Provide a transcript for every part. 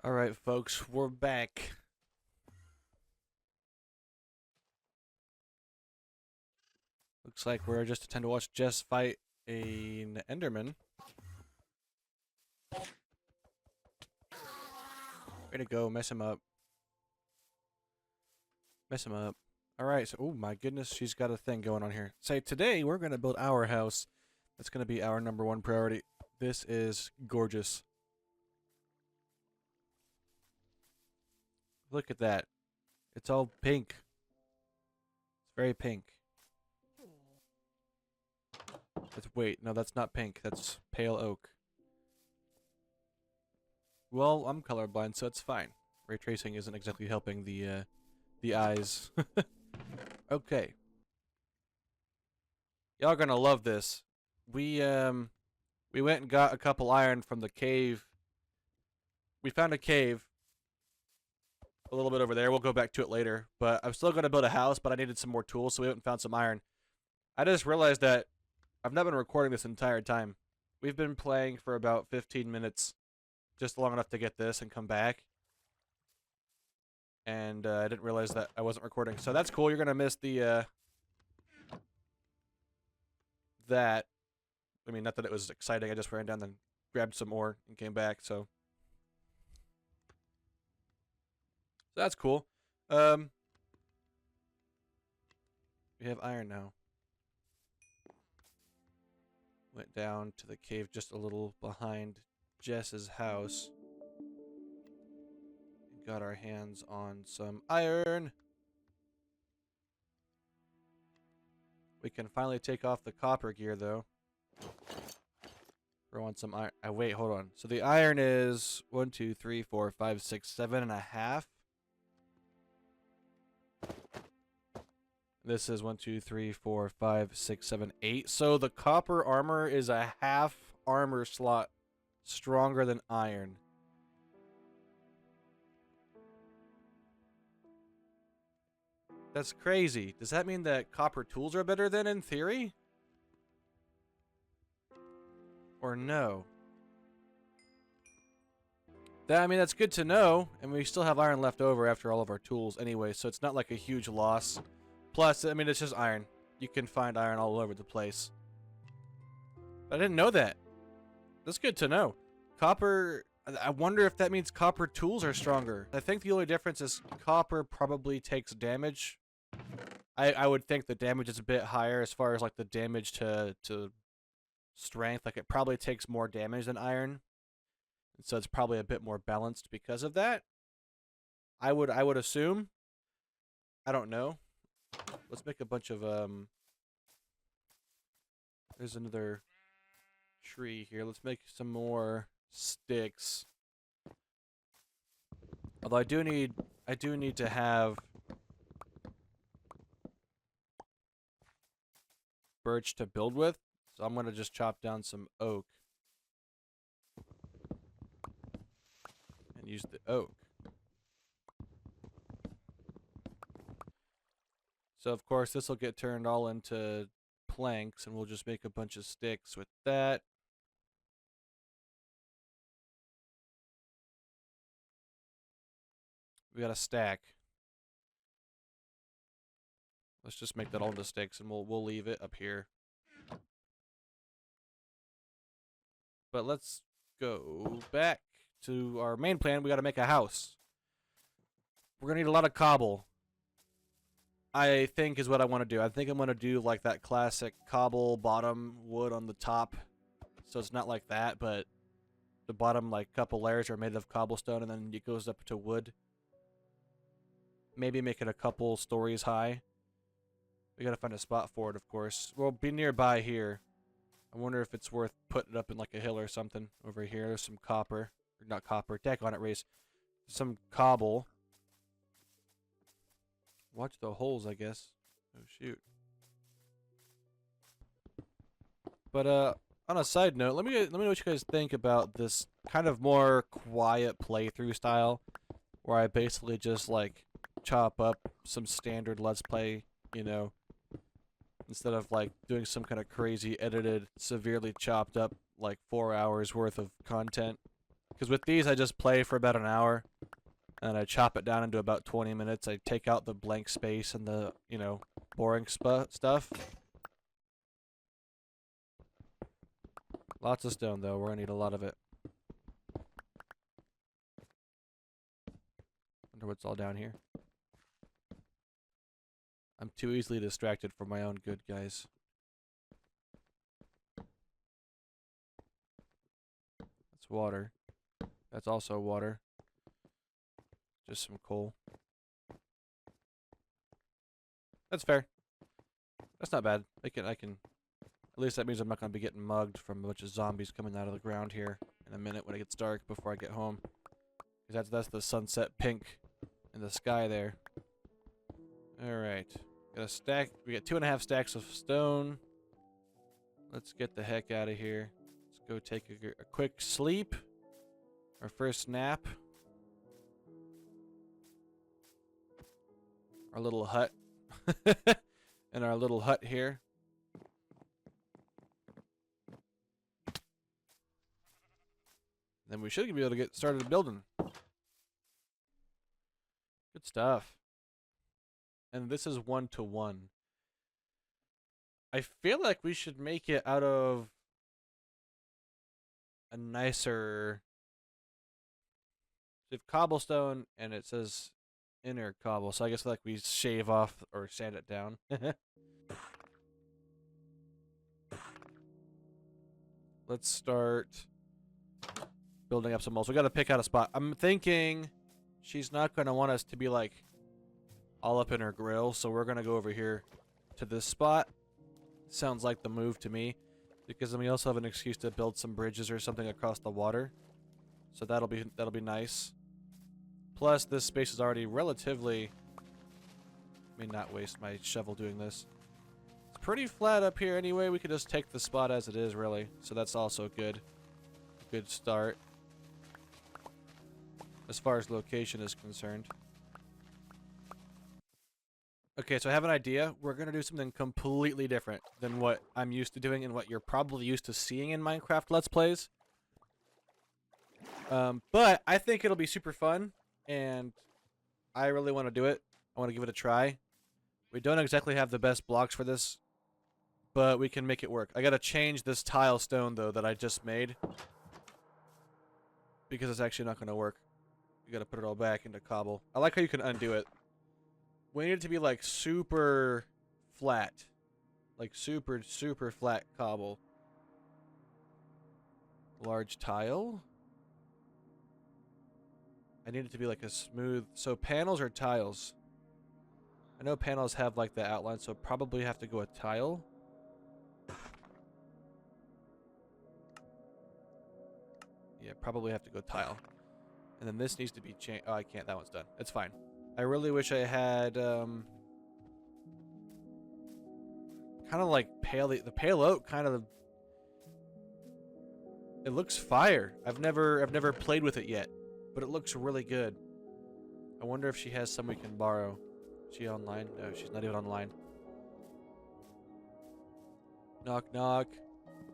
Alright, folks, we're back. Looks like we're just attending to watch Jess fight an Enderman. Way to go, mess him up. Mess him up. Alright, so, oh my goodness, she's got a thing going on here. Say, today we're going to build our house. That's going to be our #1 priority. This is gorgeous. Look at that. It's all pink. It's very pink. Wait, no, that's not pink. That's pale oak. Well, I'm colorblind, so it's fine. Ray tracing isn't exactly helping the eyes. Okay. Y'all are gonna love this. We went and got a couple iron from the cave. We found a cave a little bit over there. We'll go back to it later. But I'm still gonna build a house, but I needed some more tools, so we went and found some iron. I just realized that I've not been recording this entire time. We've been playing for about 15 minutes. Just long enough to get this and come back. And I didn't realize that I wasn't recording. So that's cool. You're going to miss the, that. I mean, not that it was exciting. I just ran down and grabbed some more and came back, so. So that's cool. We have iron now. Went down to the cave just a little behind Jess's house. Got our hands on some iron. We can finally take off the copper gear, though. Throw on some iron. Wait, hold on. So the iron is 1, 2, 3, 4, 5, 6, 7.5. This is 1, 2, 3, 4, 5, 6, 7, 8. So the copper armor is a half armor slot stronger than iron. That's crazy. Does that mean that copper tools are better than in theory? Or no? I mean, that's good to know. And we still have iron left over after all of our tools anyway, so it's not like a huge loss. Plus, I mean, it's just iron. You can find iron all over the place. I didn't know that. That's good to know. Copper... I wonder if that means copper tools are stronger. I think the only difference is copper probably takes damage. I would think the damage is a bit higher as far as like the damage to strength. Like it probably takes more damage than iron. And so it's probably a bit more balanced because of that. I would assume. I don't know. Let's make a bunch of there's another tree here. Let's make some more sticks. Although I do need to have birch to build with, so I'm gonna just chop down some oak and use the oak. So of course this will get turned all into planks, and we'll just make a bunch of sticks with that. We got a stack. Let's just make that all into sticks, and we'll leave it up here. But let's go back to our main plan. We got to make a house. We're gonna need a lot of cobble. I think is what I want to do. I think I'm gonna do like that classic cobble bottom, wood on the top. So it's not like that, but the bottom like couple layers are made of cobblestone, and then it goes up to wood. Maybe make it a couple stories high. We gotta find a spot for it, of course. We'll be nearby here. I wonder if it's worth putting it up in like a hill or something. Over here, there's some copper. Or not copper. Deck on it, Race. Some cobble. Watch the holes, I guess. Oh, shoot. But, on a side note, let me know what you guys think about this kind of more quiet playthrough style. Where I basically just, like, chop up some standard Let's Play, you know, instead of like doing some kind of crazy edited, severely chopped up like 4 hours worth of content. Because with these, I just play for about an hour, and I chop it down into about 20 minutes. I take out the blank space and the, you know, boring stuff. Lots of stone, though. We're gonna need a lot of it. Wonder what's all down here. I'm too easily distracted for my own good, guys. That's water. That's also water. Just some coal. That's fair. That's not bad. I can. At least that means I'm not gonna be getting mugged from a bunch of zombies coming out of the ground here in a minute when it gets dark before I get home. Because that's the sunset pink in the sky there. All right. Got a stack. We got 2.5 stacks of stone. Let's get the heck out of here. Let's go take a quick sleep. Our first nap. Our little hut. And our little hut here. Then we should be able to get started building. Good stuff. And this is 1-to-1. I feel like we should make it out of a nicer... We have cobblestone, and it says inner cobble, so I guess like we shave off or sand it down. Let's start building up some walls. We gotta pick out a spot. I'm thinking she's not gonna want us to be like all up in her grill, so we're gonna go over here to this spot. Sounds like the move to me, because then we also have an excuse to build some bridges or something across the water. So that'll be nice. Plus, this space is already relatively... Let me not waste my shovel doing this. It's pretty flat up here anyway. We could just take the spot as it is, really. So that's also good. Good start. As far as location is concerned. Okay, so I have an idea. We're going to do something completely different than what I'm used to doing and what you're probably used to seeing in Minecraft Let's Plays. But I think it'll be super fun, and I really want to do it. I want to give it a try. We don't exactly have the best blocks for this, but we can make it work. I got to change this tile stone, though, that I just made, because it's actually not going to work. You got to put it all back into cobble. I like how you can undo it. We need it to be like super flat. Like super flat cobble. Large tile. I need it to be like a smooth... So panels or tiles? I know panels have like the outline, so probably have to go with tile. Yeah, probably have to go tile. And then this needs to be changed. Oh, I can't. That one's done. It's fine. I really wish I had kind of like the pale oak kind of... It looks fire. I've never played with it yet, but it looks really good. I wonder if she has some we can borrow. Is she online? No, she's not even online. Knock knock.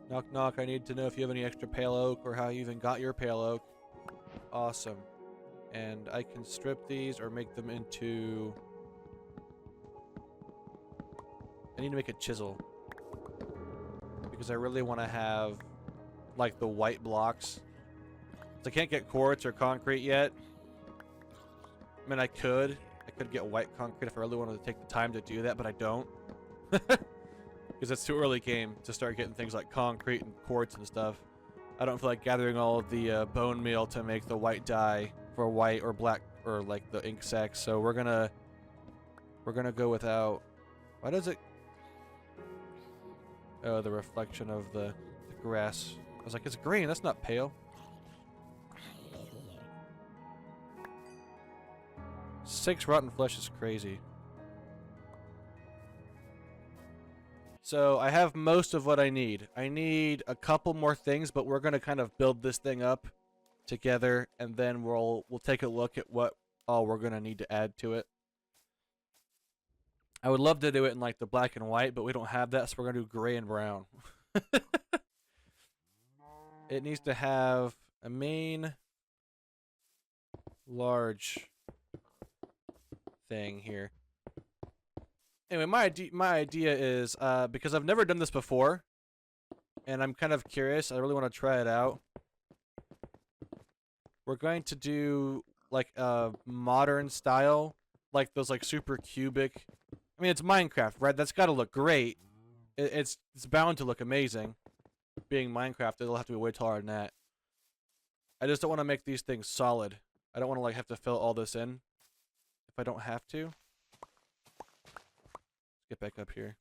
Knock knock. I need to know if you have any extra pale oak or how you even got your pale oak. Awesome. And I can strip these or make them into... I need to make a chisel. Because I really want to have, like, the white blocks. So I can't get quartz or concrete yet. I mean, I could. I could get white concrete if I really wanted to take the time to do that, but I don't. Because it's too early game to start getting things like concrete and quartz and stuff. I don't feel like gathering all of the bone meal to make the white dye for white or black or like the ink sacs. So we're gonna go without. Why does it? Oh, the reflection of the grass. I was like, it's green. That's not pale. Six rotten flesh is crazy. So I have most of what I need. I need a couple more things, but we're gonna kind of build this thing up together, and then we'll take a look at what all we're gonna need to add to it. I would love to do it in like the black and white, but we don't have that, so we're gonna do gray and brown. It needs to have a main large thing here. Anyway, my idea is, because I've never done this before, and I'm kind of curious, I really want to try it out. We're going to do, like, a modern style, like those, like, super cubic. I mean, it's Minecraft, right? That's got to look great. It's bound to look amazing. Being Minecraft, it'll have to be way taller than that. I just don't want to make these things solid. I don't want to, like, have to fill all this in if I don't have to. Let's get back up here.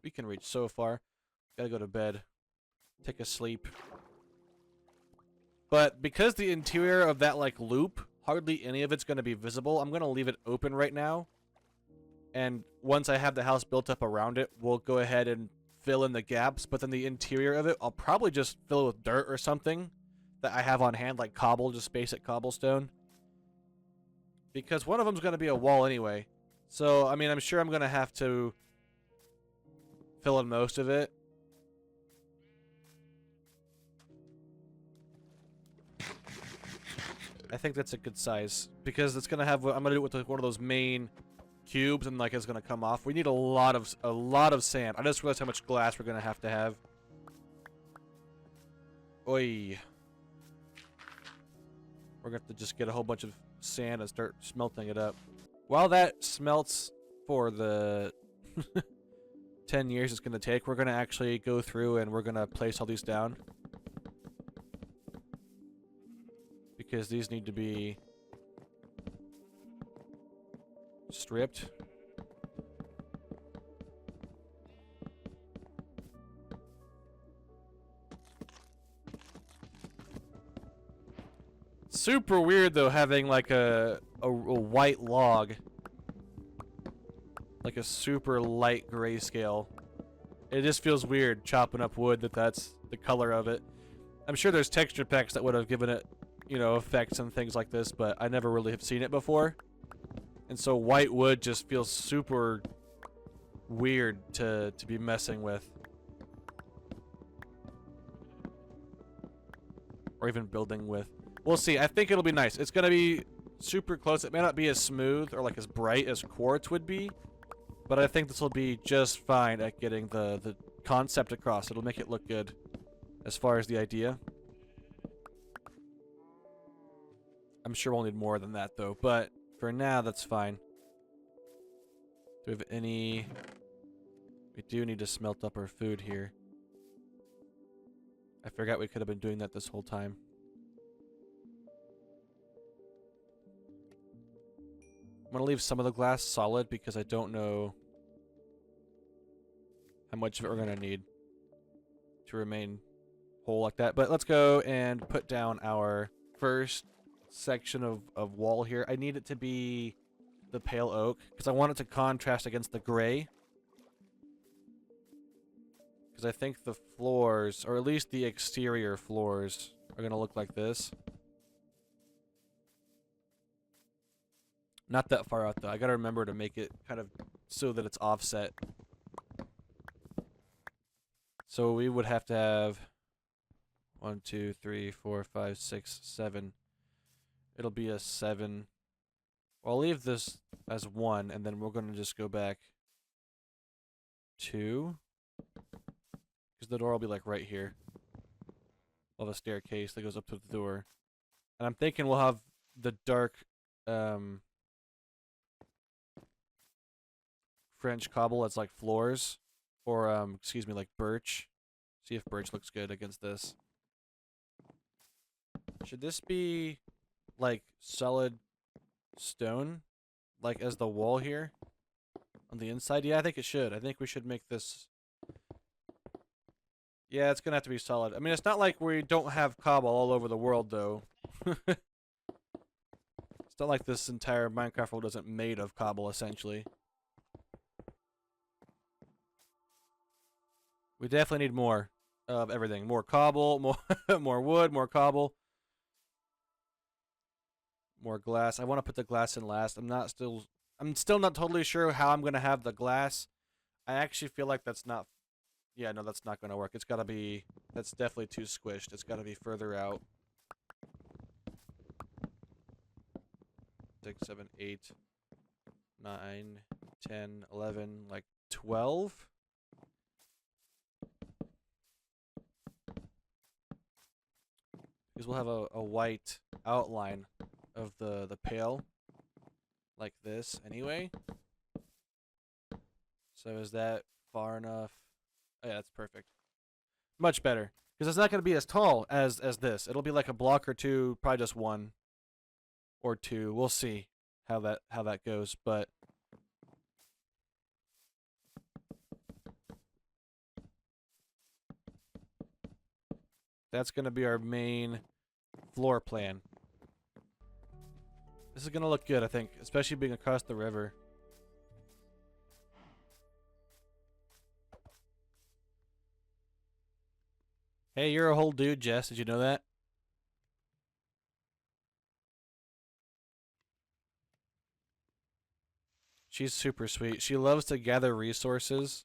We can reach so far. Gotta go to bed. Take a sleep. But because the interior of that, like, loop, hardly any of it's going to be visible, I'm going to leave it open right now. And once I have the house built up around it, we'll go ahead and fill in the gaps. But then the interior of it, I'll probably just fill it with dirt or something that I have on hand, like cobble, just basic cobblestone. Because one of them's going to be a wall anyway. So, I mean, I'm sure I'm going to have to fill in most of it. I think that's a good size because it's gonna have. I'm gonna do it with one of those main cubes, and like it's gonna come off. We need a lot of sand. I just realized how much glass we're gonna have. Oi. We're gonna have to just get a whole bunch of sand and start smelting it up. While that smelts for the 10 years it's gonna take, we're gonna actually go through and we're gonna place all these down. Because these need to be stripped. Super weird though having like a white log. Like a super light grayscale. It just feels weird chopping up wood that's the color of it. I'm sure there's texture packs that would have given it, you know, effects and things like this, but I never really have seen it before. And so white wood just feels super weird to be messing with. Or even building with. We'll see. I think it'll be nice. It's going to be super close. It may not be as smooth or like as bright as quartz would be, but I think this will be just fine at getting the concept across. It'll make it look good as far as the idea. I'm sure we'll need more than that, though. But for now, that's fine. Do we have any... We do need to smelt up our food here. I forgot we could have been doing that this whole time. I'm going to leave some of the glass solid because I don't know how much of it we're going to need to remain whole like that. But let's go and put down our first section of wall here. I need it to be the pale oak because I want it to contrast against the gray. Because I think the floors, or at least the exterior floors, are going to look like this. Not that far out though. I got to remember to make it kind of so that it's offset. So we would have to have 1, 2, 3, 4, 5, 6, 7. It'll be a 7. Well, I'll leave this as 1, and then we're going to just go back 2. Because the door will be like right here. We'll have a staircase that goes up to the door. And I'm thinking we'll have the dark French cobble that's like floors. Or, excuse me, like birch. See if birch looks good against this. Should this be like solid stone, like as the wall here on the inside? Yeah, I think it should. I think we should make this. Yeah, it's gonna have to be solid. I mean, it's not like we don't have cobble all over the world, though. It's not like this entire Minecraft world isn't made of cobble, essentially. We definitely need more of everything. More cobble, more more wood, more cobble. More glass. I want to put the glass in last. I'm still not totally sure how I'm going to have the glass. I actually feel like that's not, Yeah, no, that's not going to work. It's got to be... That's definitely too squished. It's got to be further out. 6, 7, 8, 9, 10, 11, like 12? Because we'll have a white outline of the pail. Like this, anyway. So is that far enough? Oh, yeah, that's perfect. Much better. Because it's not going to be as tall as this. It'll be like a block or two, probably just one or two. We'll see how that goes, but that's going to be our main floor plan. This is going to look good, I think, especially being across the river. Hey, you're a whole dude, Jess. Did you know that? She's super sweet. She loves to gather resources.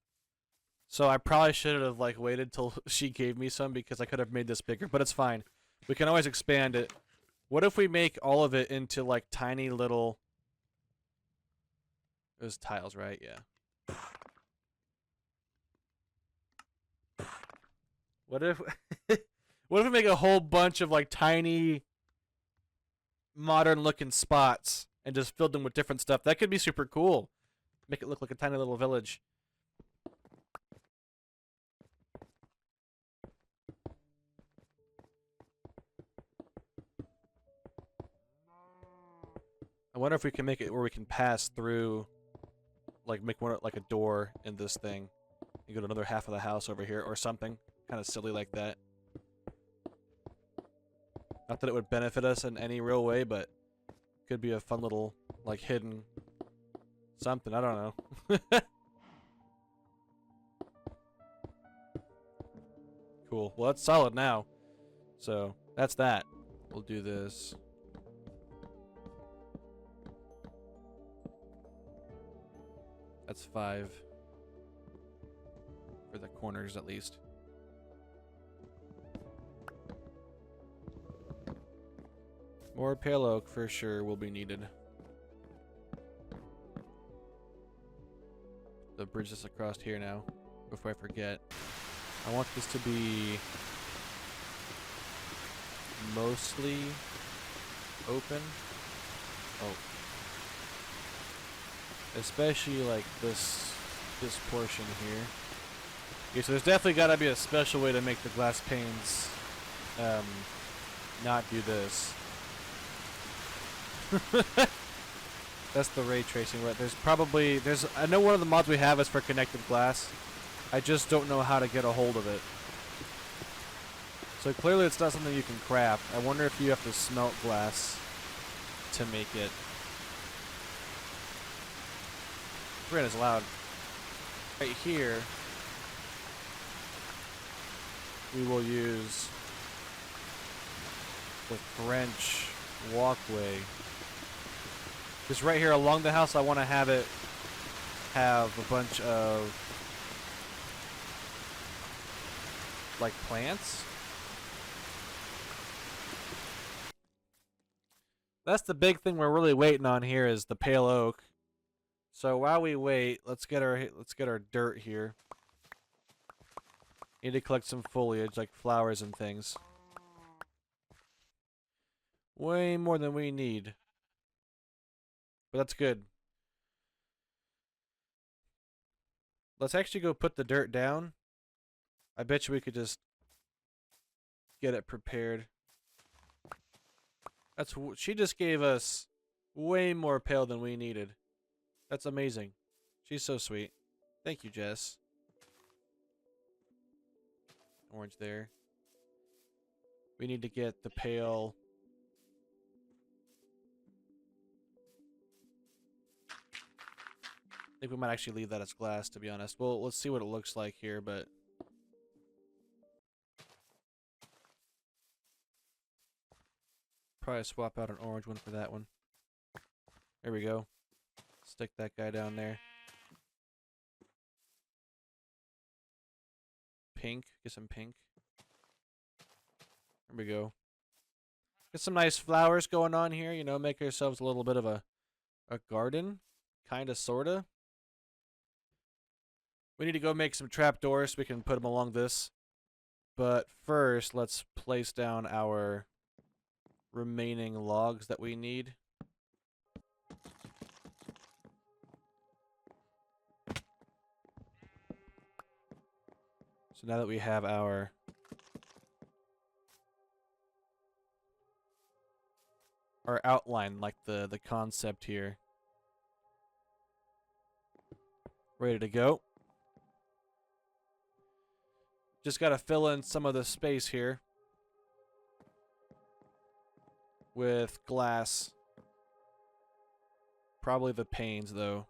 So I probably should have like waited till she gave me some because I could have made this bigger, but it's fine. We can always expand it. What if we make all of it into like tiny little... It was tiles, right? Yeah. What if... what if we make a whole bunch of like tiny modern looking spots and just filled them with different stuff? That could be super cool. Make it look like a tiny little village. I wonder if we can make it where we can pass through, like make one like a door in this thing, and go to another half of the house over here or something, kind of silly like that. Not that it would benefit us in any real way, but could be a fun little like hidden something. I don't know. Cool. Well, that's solid now. So that's that. We'll do this. That's 5 for the corners at least. More pale oak for sure will be needed. The bridge this across here now, before I forget. I want this to be mostly open. Oh. Especially like this portion here. Okay, so there's definitely gotta be a special way to make the glass panes not do this. That's the ray tracing, right? I know one of the mods we have is for connected glass. I just don't know how to get a hold of it. So clearly it's not something you can craft. I wonder if you have to smelt glass to make it. Rain is loud. Right here, we will use the French walkway. Just right here along the house, I want to have it have a bunch of like plants. That's the big thing we're really waiting on here is the pale oak. So while we wait, let's get our dirt here. Need to collect some foliage like flowers and things. Way more than we need. But that's good. Let's actually go put the dirt down. I bet you we could just get it prepared. She just gave us way more pale than we needed. That's amazing. She's so sweet. Thank you, Jess. Orange there. We need to get the pale. I think we might actually leave that as glass, to be honest. Well, let's see what it looks like here, but... Probably swap out an orange one for that one. There we go. Stick that guy down there. pink. Get some pink. There we go. Get some nice flowers going on here. You know, make ourselves a little bit of a garden. Kinda, sorta. We need to go make some trapdoors so we can put them along this. But first, let's place down our remaining logs that we need. So now that we have our outline, like the concept here, ready to go. Just gotta fill in some of the space here with glass. Probably the panes, though.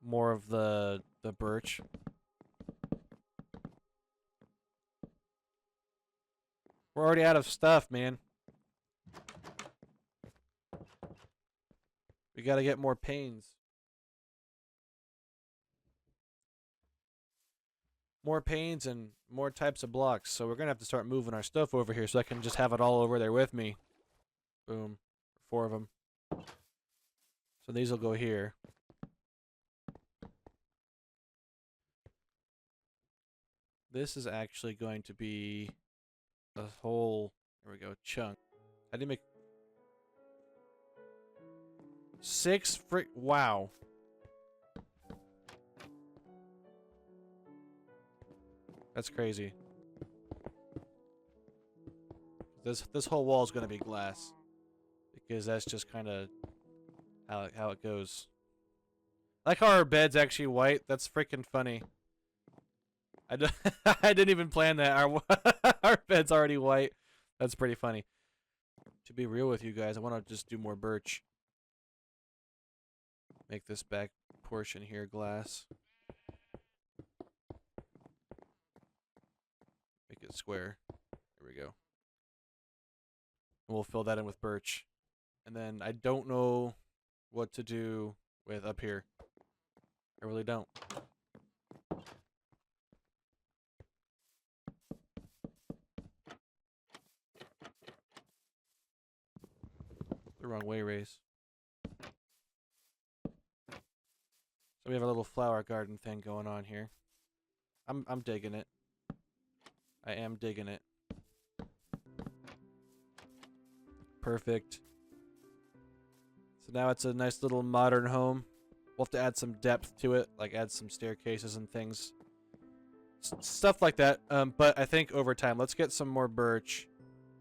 More of the birch. We're already out of stuff, man. We gotta get more panes. More panes and more types of blocks. So we're gonna have to start moving our stuff over here so I can just have it all over there with me. Boom. 4 of them. So these will go here. This is actually going to be a whole, there we go, chunk. I didn't make 6 frick, wow. That's crazy. This whole wall is going to be glass. Because that's just kind of how it goes. I like how our bed's actually white. That's freaking funny. I didn't even plan that. Our bed's already white. That's pretty funny. To be real with you guys, I want to just do more birch. Make this back portion here glass. Make it square. There we go. And we'll fill that in with birch. And then I don't know what to do with up here. I really don't. The wrong way, Race. So we have a little flower garden thing going on here. I'm digging it. I am digging it. Perfect. So now it's a nice little modern home. We'll have to add some depth to it, like add some staircases and things. Stuff like that. But I think over time, let's get some more birch.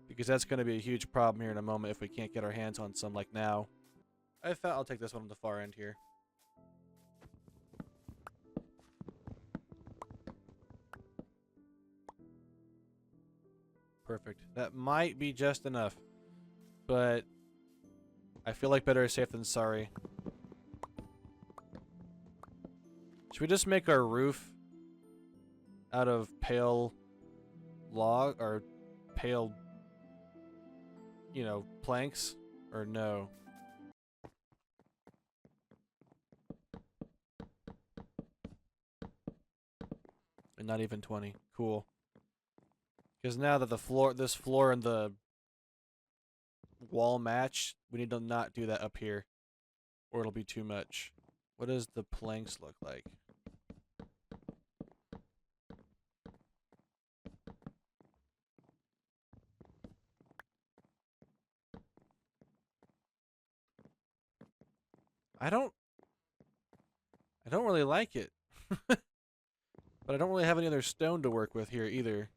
Because that's going to be a huge problem here in a moment if we can't get our hands on some like now. I'll take this one on the far end here. Perfect. That might be just enough. But I feel like better is safe than sorry. Should we just make our roof out of pale log or pale, you know, planks? Or no? And not even 20. Cool. Because now that this floor and the wall match, we need to not do that up here, or it'll be too much. What does the planks look like? I don't really like it. But I don't really have any other stone to work with here either.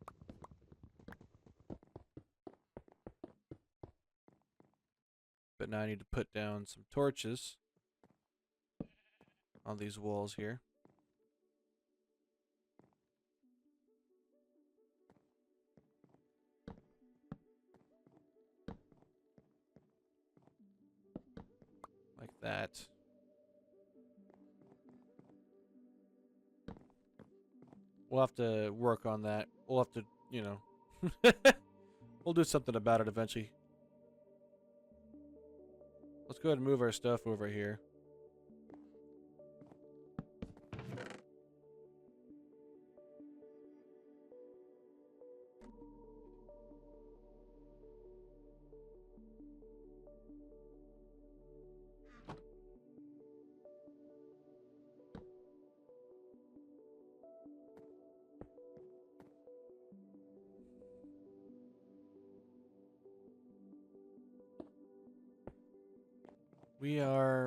But now I need to put down some torches on these walls here. Like that. We'll have to work on that. We'll have to, you know. We'll do something about it eventually. let's go ahead and move our stuff over here.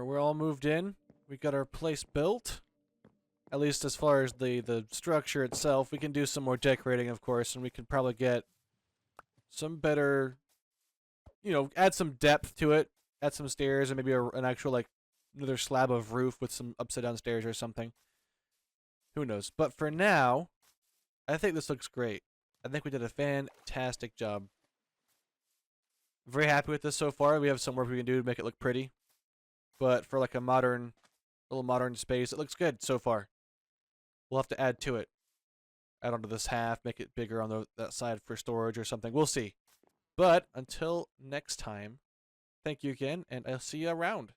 We're all moved in. We got our place built. At least as far as the structure itself. We can do some more decorating, of course, and we can probably get some better, you know, add some depth to it. Add some stairs and maybe an actual, like, another slab of roof with some upside down stairs or something. Who knows? But for now, I think this looks great. I think we did a fantastic job. Very happy with this so far. We have some work we can do to make it look pretty. But for like a little modern space, it looks good so far. We'll have to add to it. Add onto this half, make it bigger on that side for storage or something. We'll see. But until next time, thank you again, and I'll see you around.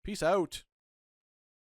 Peace out.